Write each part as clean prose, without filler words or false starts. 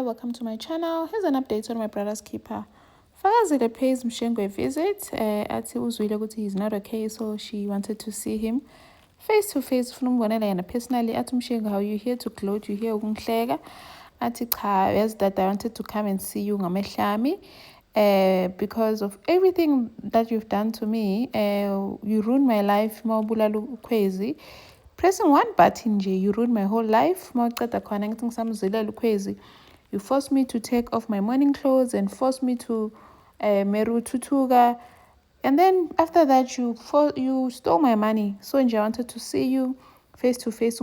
welcome to my channel. Here's an update on my brother's keeper. Fakazile pays Mshengu a visit. Athi uzwile ukuthi he's not okay, so she wanted to see him face to face. Ufuna umbonela yena personally. Athi Mshengu, how you here to gloat? You here ukungihleka? Athi cha, yes, that I wanted to come and see you ngamehlami. Because of everything that you've done to me, you ruined my life. Mawubulala ukhwezi. Pressing one button nje, you ruined my whole life. You forced me to take off my morning clothes and forced me to meru tutuga. And then after that, you stole my money. So nje, I wanted to see you face to face.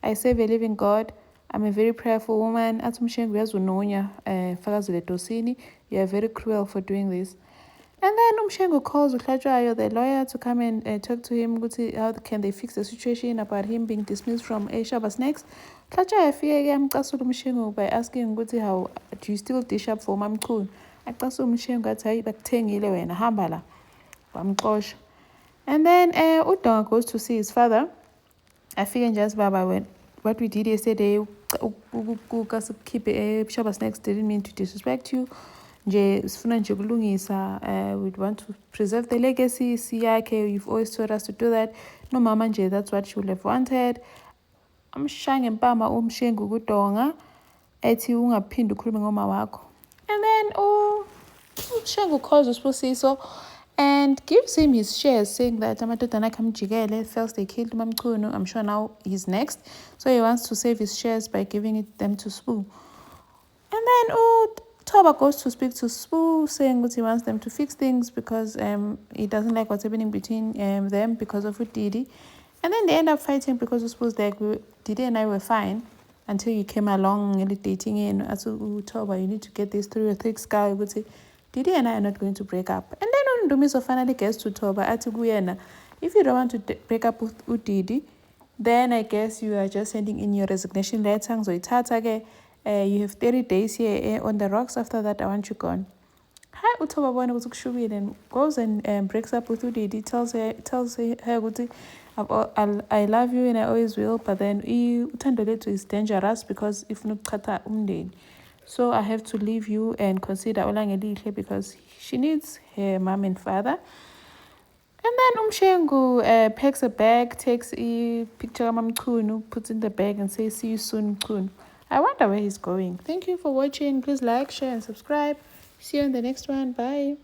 I serve a living God. I'm a very prayerful woman. You are very cruel for doing this. And then Mshengu calls Uhlajayo, the lawyer, to come and talk to him. How can they fix the situation about him being dismissed from Shabas Next? Uhlajayo fear Mshengu by asking how do you still dish up for Mamkun? Mshengu wena hambala. And then Udonga goes to see his father. I figure just Baba when what we did yesterday, keep Shabas Next didn't mean to disrespect you. We'd want to preserve the legacy. You've always told us to do that. No mama nje, that's what she would have wanted. I'm shange mpama Mshengu kudonga ethi ungaphindi ukhulume ngoma wakho. And then Mshengu calls uSibusiso and gives him his shares, saying that amadodana kamjikele, first they killed Mamkunu. I'm sure now he's next, so he wants to save his shares by giving them to Sbu. And then Toba goes to speak to Sbu, saying that he wants them to fix things because he doesn't like what's happening between them because of Didi. And then they end up fighting because Sbu's like, Didi and I were fine until you came along and dating in. Toba, you need to get this through your thick skull. Didi and I are not going to break up. And then Ndumiso finally gets to Toba. If you don't want to break up with Didi, then I guess you are just sending in your resignation letter. You have 30 days here on the rocks. After that, I want you gone. Hi, Utoba and goes and breaks up with Udidi. Tells her, I love you and I always will. But then Utandole is dangerous because if not kata umden. So I have to leave you and consider Olangelihle because she needs her mom and father. And then Mshengu packs a bag, takes a picture of Mamkunu, puts in the bag and says, see you soon, Mkunu. I wonder where he's going. Thank you for watching. Please like, share, and subscribe. See you in the next one. Bye.